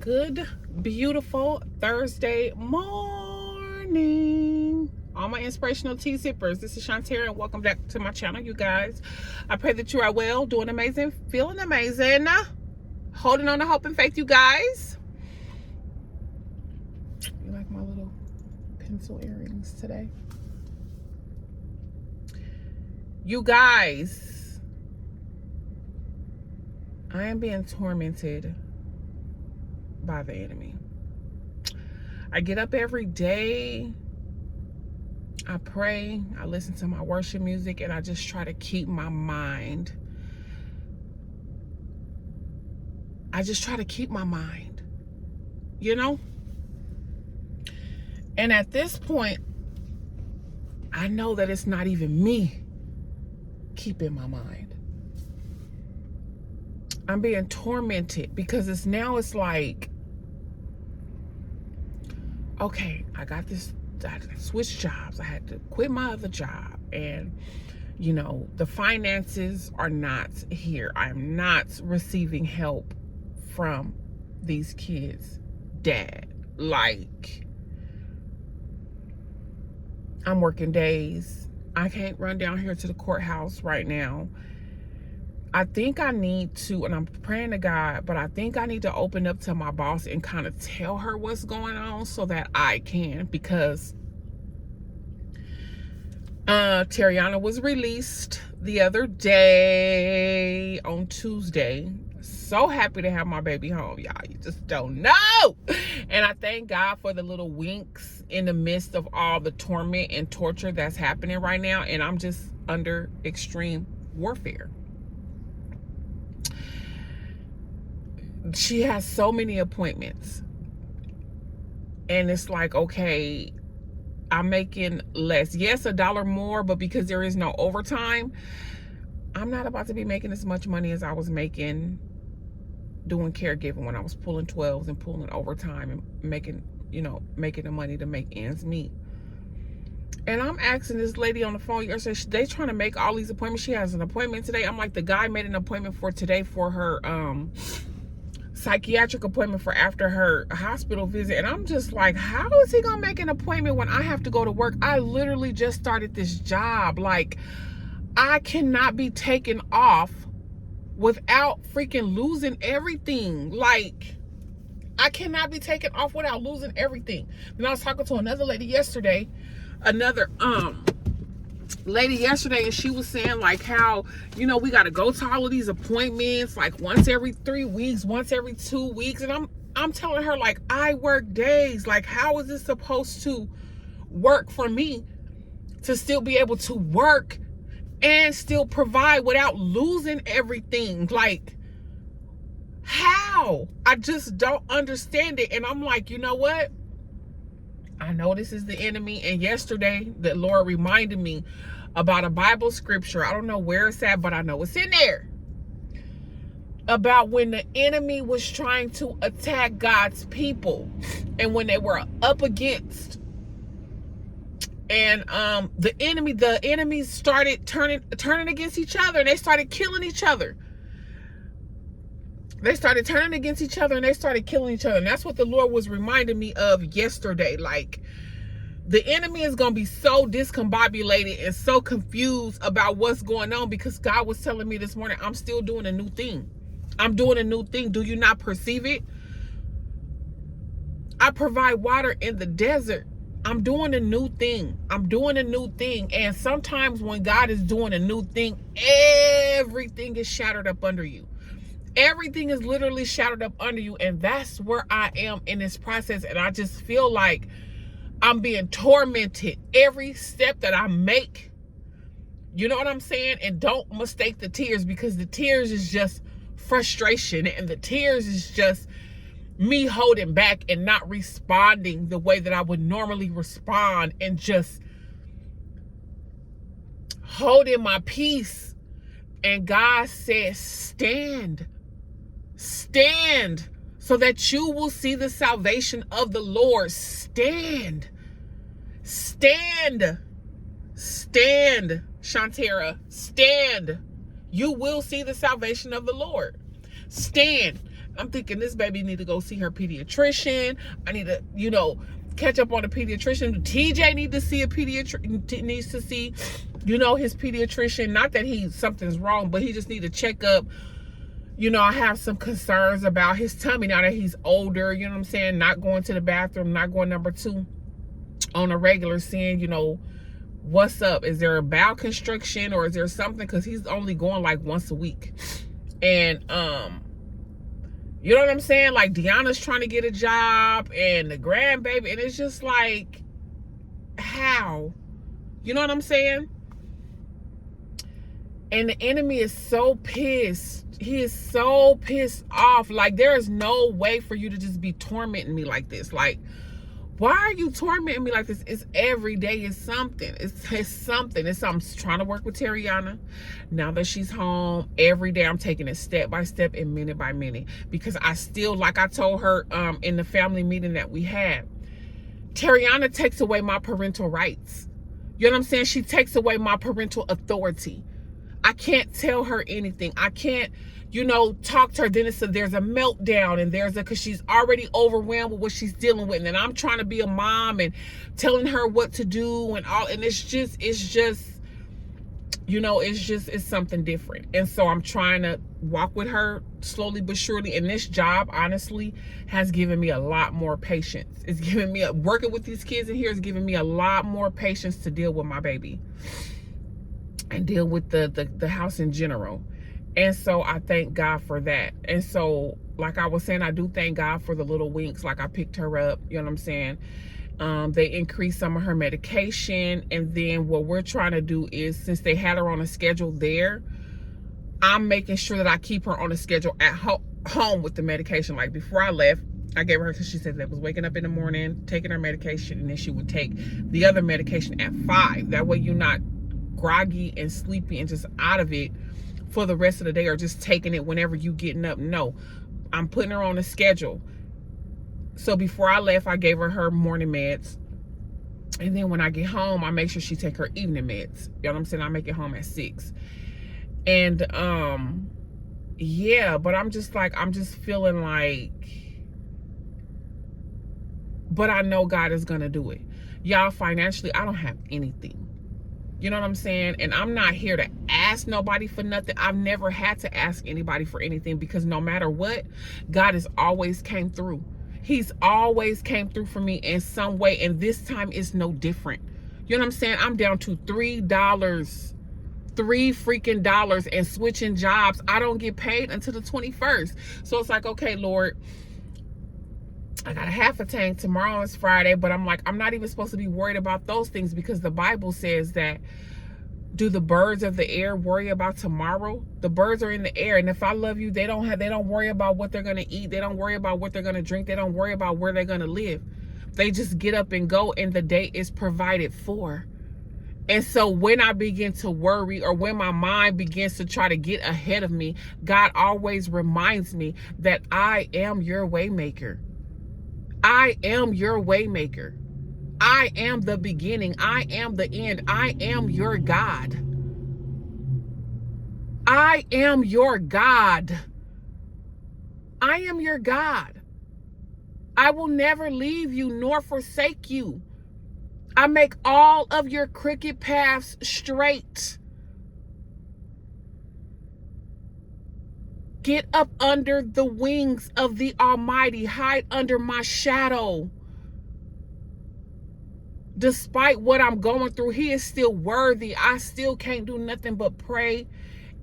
Good, beautiful Thursday morning. All my inspirational tea sippers. This is Shantera and welcome back to my channel, you guys. I pray that you are well, doing amazing, feeling amazing, holding on to hope and faith, you guys. You like my little pencil earrings today? You guys, I am being tormented by the enemy. I get up every day, I pray, I listen to my worship music, and I just try to keep my mind. I just try to keep my mind, you know? And at this point, I know that it's not even me keeping my mind. I'm being tormented because it's like, okay, I had to switch jobs. I had to quit my other job. And, you know, the finances are not here. I'm not receiving help from these kids' dad. Like, I'm working days. I can't run down here to the courthouse right now. I think I need to, and I'm praying to God, but I think I need to open up to my boss and kind of tell her what's going on so that I can, because Tariana was released the other day on Tuesday. So happy to have my baby home, y'all. You just don't know. And I thank God for the little winks in the midst of all the torment and torture that's happening right now. And I'm just under extreme warfare. She has so many appointments. And it's like, okay, I'm making less. Yes, $1 more, but because there is no overtime, I'm not about to be making as much money as I was making doing caregiving when I was pulling 12s and pulling overtime and making the money to make ends meet. And I'm asking this lady on the phone yesterday, they trying to make all these appointments. She has an appointment today. I'm like, the guy made an appointment for today for her psychiatric appointment for after her hospital visit. And I'm just like, how is he gonna make an appointment when I have to go to work? I literally just started this job. Like, I cannot be taken off without freaking losing everything. Like, I cannot be taken off without losing everything. Then I was talking to another lady yesterday, and she was saying like how, you know, we got to go to all of these appointments like once every 3 weeks, once every 2 weeks. And I'm telling her, like, I work days. Like, how is this supposed to work for me to still be able to work and still provide without losing everything? Like, how? I just don't understand it. And I'm like, you know what? I know this is the enemy. And yesterday, the Lord reminded me about a Bible scripture. I don't know where it's at, but I know it's in there. About when the enemy was trying to attack God's people. And when they were up against. And the enemies started turning against each other. And they started killing each other. They started turning against each other and they started killing each other. And that's what the Lord was reminding me of yesterday. Like, the enemy is going to be so discombobulated and so confused about what's going on, because God was telling me this morning, I'm still doing a new thing. I'm doing a new thing. Do you not perceive it? I provide water in the desert. I'm doing a new thing. I'm doing a new thing. And sometimes when God is doing a new thing, everything is shattered up under you. Everything is literally shattered up under you. And that's where I am in this process. And I just feel like I'm being tormented every step that I make. You know what I'm saying? And don't mistake the tears, because the tears is just frustration. And the tears is just me holding back and not responding the way that I would normally respond, and just holding my peace. And God says, stand so that you will see the salvation of the Lord. Stand, Shantera, stand. You will see the salvation of the Lord. Stand. I'm thinking this baby need to go see her pediatrician. I need to, catch up on the pediatrician. TJ needs to see his pediatrician. Not that something's wrong, but he just need to check up. I have some concerns about his tummy now that he's older, you know what I'm saying? Not going to the bathroom, not going number 2 on a regular, seeing, what's up? Is there a bowel constriction or is there something? Because he's only going like once a week. And, you know what I'm saying? Like, Deanna's trying to get a job and the grandbaby, and it's just like, how? You know what I'm saying? And the enemy is so pissed. He is so pissed off. Like, there is no way for you to just be tormenting me like this. Like, why are you tormenting me like this? It's every day. It's something. It's something. I'm trying to work with Terriana. Now that she's home, every day I'm taking it step by step and minute by minute. Because I still, like I told her in the family meeting that we had, Terriana takes away my parental rights. You know what I'm saying? She takes away my parental authority. I can't tell her anything. I can't, talk to her. Then there's a meltdown, and because she's already overwhelmed with what she's dealing with. And I'm trying to be a mom and telling her what to do and all. And it's something different. And so I'm trying to walk with her slowly but surely. And this job, honestly, has given me a lot more patience. It's giving me, working with these kids in here is giving me a lot more patience to deal with my baby and deal with the house in general. And so I thank God for that. And so, like I was saying, I do thank God for the little winks. Like, I picked her up, you know what I'm saying? They increased some of her medication. And then what we're trying to do is, since they had her on a schedule there, I'm making sure that I keep her on a schedule at home with the medication. Like, before I left, I gave her, because she said that was waking up in the morning, taking her medication, and then she would take the other medication at 5. That way you're not groggy and sleepy and just out of it for the rest of the day, or just taking it whenever you getting up. No, I'm putting her on a schedule. So before I left, I gave her morning meds, and then when I get home, I make sure she take her evening meds. You know what I'm saying? I make it home at 6. And yeah, but I'm just feeling like, but I know God is gonna do it. Y'all, financially, I don't have anything. You know what I'm saying? And I'm not here to ask nobody for nothing. I've never had to ask anybody for anything, because no matter what, God has always came through. He's always came through for me in some way. And this time is no different. You know what I'm saying? I'm down to $3 freaking dollars, and switching jobs. I don't get paid until the 21st. So it's like, okay, Lord, I got a half a tank. Tomorrow is Friday, but I'm like, I'm not even supposed to be worried about those things, because the Bible says that, do the birds of the air worry about tomorrow? The birds are in the air, and if I love you, they don't worry about what they're gonna eat. They don't worry about what they're gonna drink. They don't worry about where they're gonna live. They just get up and go, and the day is provided for. And so when I begin to worry, or when my mind begins to try to get ahead of me, God always reminds me that I am your way maker. I am your way maker. I am the beginning. I am the end. I am your God. I am your God. I am your God. I will never leave you nor forsake you. I make all of your crooked paths straight. Get up under the wings of the Almighty. Hide under my shadow. Despite what I'm going through, He is still worthy. I still can't do nothing but pray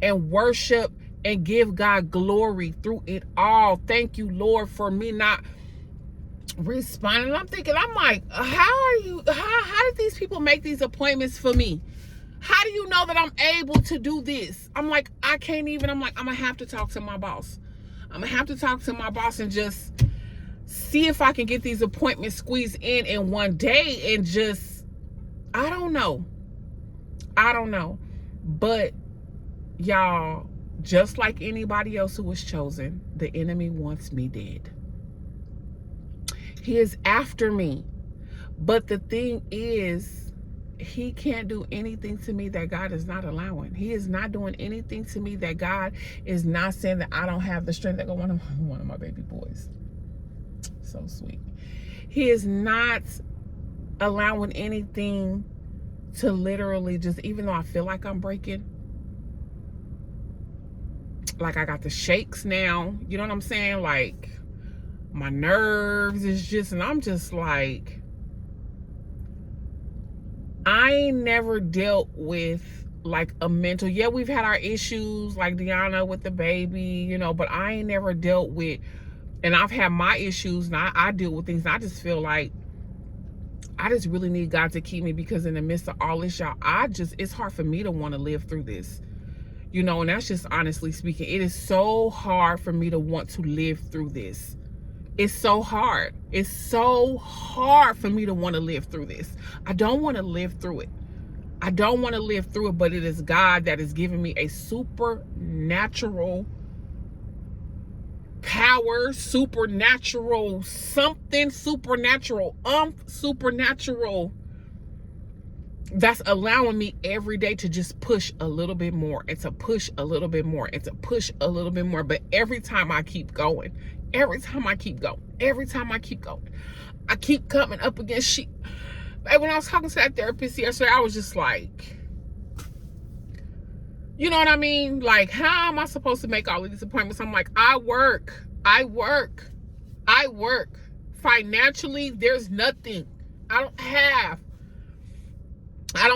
and worship and give God glory through it all. Thank you, Lord, for me not responding. I'm like, how did these people make these appointments for me? How do you know that I'm able to do this? I'm like, I can't even. I'm like, I'm gonna have to talk to my boss. I'm gonna have to talk to my boss and just see if I can get these appointments squeezed in one day, and just, I don't know. But y'all, just like anybody else who was chosen, the enemy wants me dead. He is after me. But the thing is, he can't do anything to me that God is not allowing. He is not doing anything to me that God is not saying that I don't have the strength. That go one of my baby boys. So sweet. He is not allowing anything to literally just, even though I feel like I'm breaking, like I got the shakes now, you know what I'm saying? Like my nerves is just, and I'm just like, I ain't never dealt with like a mental, yeah, we've had our issues like Deanna with the baby, you know, but I ain't never dealt with, and I've had my issues and I deal with things. And I just feel like I just really need God to keep me, because in the midst of all this, y'all, it's hard for me to want to live through this, you know, and that's just honestly speaking. It is so hard for me to want to live through this. It's so hard. It's so hard for me to want to live through this. I don't want to live through it. I don't want to live through it, but it is God that is giving me a supernatural power, supernatural something, supernatural supernatural, that's allowing me every day to just push a little bit more and to push a little bit more and to push a little bit more. But every time I keep going, every time I keep going, I keep coming up against when I was talking to that therapist yesterday, I was just like, you know what I mean? Like, how am I supposed to make all of these appointments? I'm like, I work. Financially, there's nothing. I don't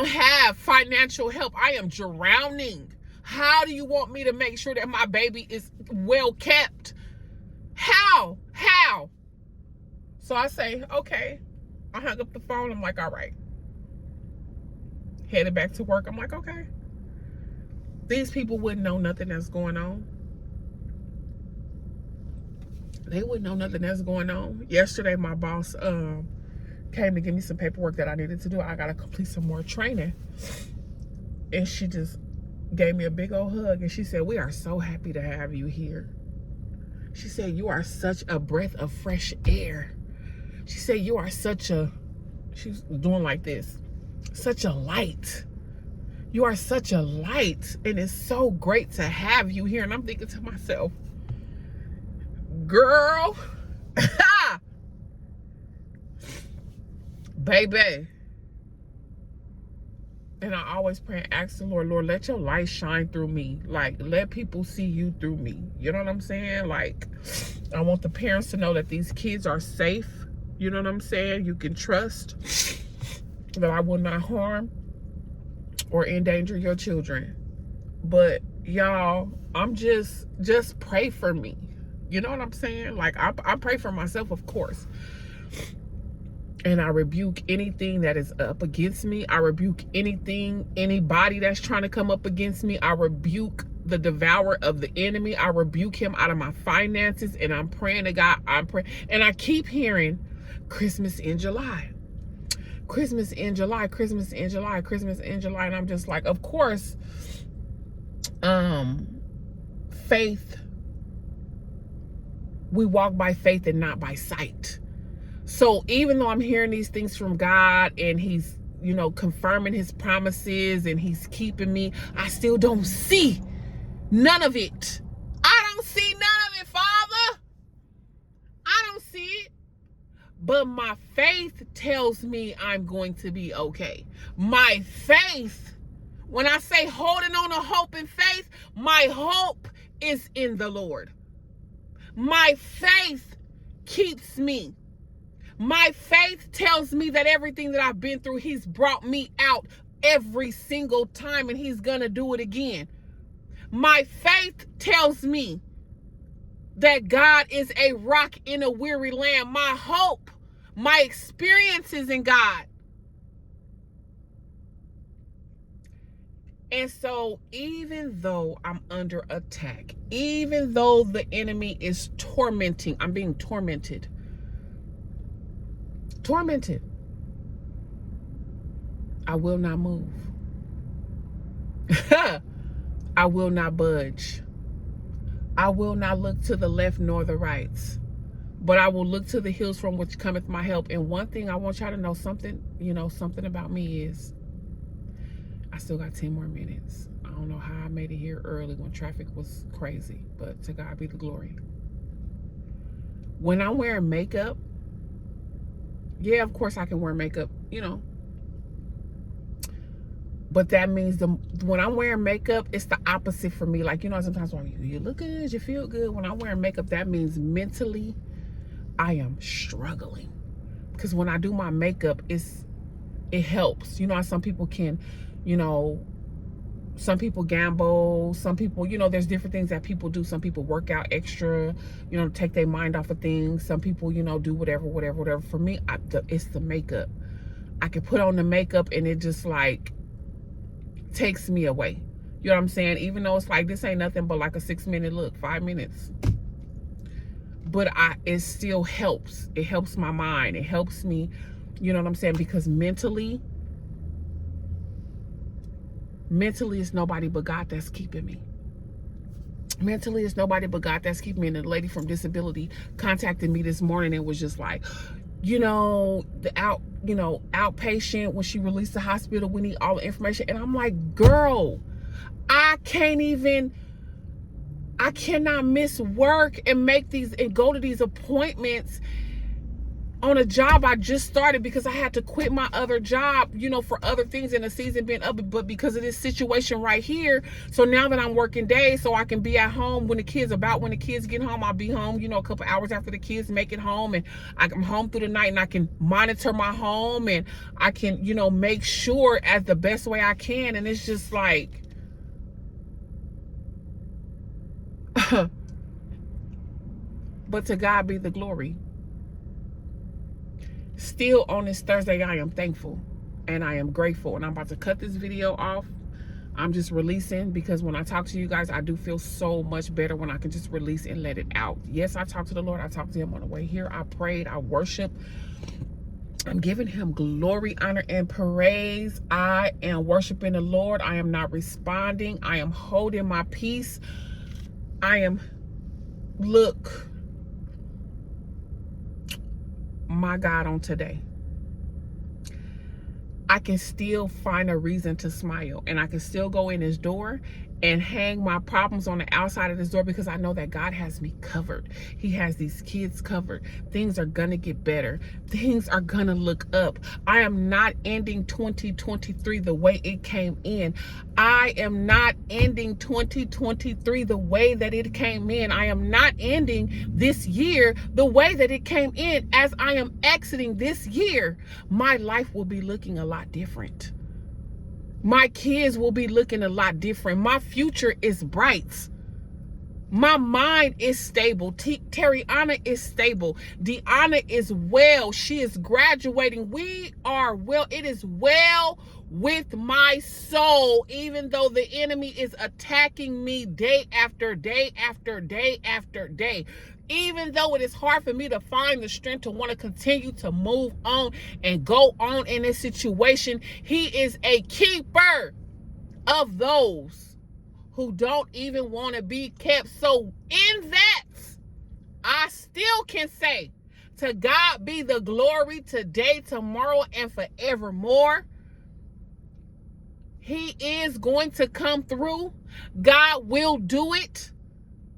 have financial help. I am drowning. How do you want me to make sure that my baby is well kept? How? So I say, okay. I hung up the phone. I'm like, all right. Headed back to work. I'm like, okay. These people wouldn't know nothing that's going on. They wouldn't know nothing that's going on. Yesterday, my boss came to give me some paperwork that I needed to do. I got to complete some more training. And she just gave me a big old hug. And she said, we are so happy to have you here. She said, you are such a breath of fresh air. She said, you are she's doing like this, such a light. You are such a light. And it's so great to have you here. And I'm thinking to myself, girl, baby. And I always pray and ask the Lord, let your light shine through me. Like, let people see you through me. You know what I'm saying? Like, I want the parents to know that these kids are safe. You know what I'm saying? You can trust that I will not harm or endanger your children. But y'all, I'm just pray for me. You know what I'm saying? Like, I pray for myself, of course. And I rebuke anything that is up against me. I rebuke anybody that's trying to come up against me. I rebuke the devourer of the enemy. I rebuke him out of my finances. And I'm praying to God. I'm praying. And I keep hearing Christmas in July. Christmas in July. Christmas in July. Christmas in July. And I'm just like, of course, faith. We walk by faith and not by sight. So even though I'm hearing these things from God and he's, you know, confirming his promises and he's keeping me, I still don't see none of it. I don't see none of it, Father. I don't see it. But my faith tells me I'm going to be okay. My faith, when I say holding on to hope and faith, my hope is in the Lord. My faith keeps me. My faith tells me that everything that I've been through, he's brought me out every single time and he's gonna do it again. My faith tells me that God is a rock in a weary land. My hope, my experiences in God. And so even though I'm under attack, even though the enemy is tormenting, I'm being tormented. I will not move. I will not budge. I will not look to the left nor the right, but I will look to the hills from which cometh my help. And one thing I want y'all to know, something about me is I still got 10 more minutes. I don't know how I made it here early when traffic was crazy, but to God be the glory. When I'm wearing makeup, yeah, of course I can wear makeup, but that means when I'm wearing makeup, it's the opposite for me. Like, sometimes when you look good, you feel good. When I'm wearing makeup, that means mentally I am struggling. Because when I do my makeup, it helps. Some people can, some people gamble, some people, there's different things that people do. Some people work out extra, take their mind off of things. Some people, do whatever. For me, it's the makeup. I can put on the makeup and it just like takes me away. You know what I'm saying? Even though it's like, this ain't nothing but like a 6-minute look, 5 minutes. But it still helps. It helps my mind. It helps me, you know what I'm saying? Because mentally it's nobody but God that's keeping me. Mentally, it's nobody but God that's keeping me. And the lady from disability contacted me this morning and was just like, outpatient, when she released the hospital, we need all the information. And I'm like, girl, I cannot miss work and go to these appointments on a job I just started because I had to quit my other job, for other things in the season being up, but because of this situation right here. So now that I'm working days, so I can be at home when the kids get home, I'll be home, a couple hours after the kids make it home, and I'm home through the night, and I can monitor my home, and I can, make sure as the best way I can. And it's just like, but to God be the glory. Still on this Thursday, I am thankful and I am grateful. And I'm about to cut this video off. I'm just releasing, because when I talk to you guys, I do feel so much better when I can just release and let it out. Yes, I talked to the Lord. I talked to him on the way here. I prayed. I worshiped. I'm giving him glory, honor, and praise. I am worshiping the Lord. I am not responding. I am holding my peace. Look, my God, on today, I can still find a reason to smile, and I can still go in this door and hang my problems on the outside of this door, because I know that God has me covered. He has these kids covered. Things are gonna get better. Things are gonna look up. I am not ending 2023 the way it came in. I am not ending 2023 the way that it came in. I am not ending this year the way that it came in. As I am exiting this year, my life will be looking a lot different. My kids will be looking a lot different. My future is bright. My mind is stable. Terriana is stable. Deanna is well. She is graduating. We are well. It is well with my soul, even though the enemy is attacking me day after day after day after day. Even though it is hard for me to find the strength to want to continue to move on and go on in this situation, he is a keeper of those who don't even want to be kept. So in that, I still can say, to God be the glory today, tomorrow, and forevermore. He is going to come through. God will do it,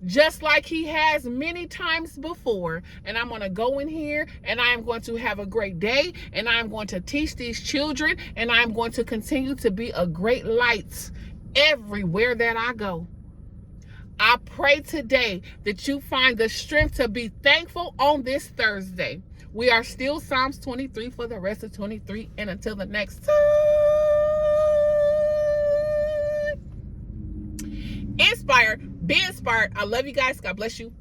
just like he has many times before. And I'm going to go in here, and I am going to have a great day, and I'm going to teach these children, and I'm going to continue to be a great light everywhere that I go. I pray today that you find the strength to be thankful on this Thursday. We are still Psalms 23 for the rest of 23, and until the next time, inspire, be inspired. I love you guys. God bless you.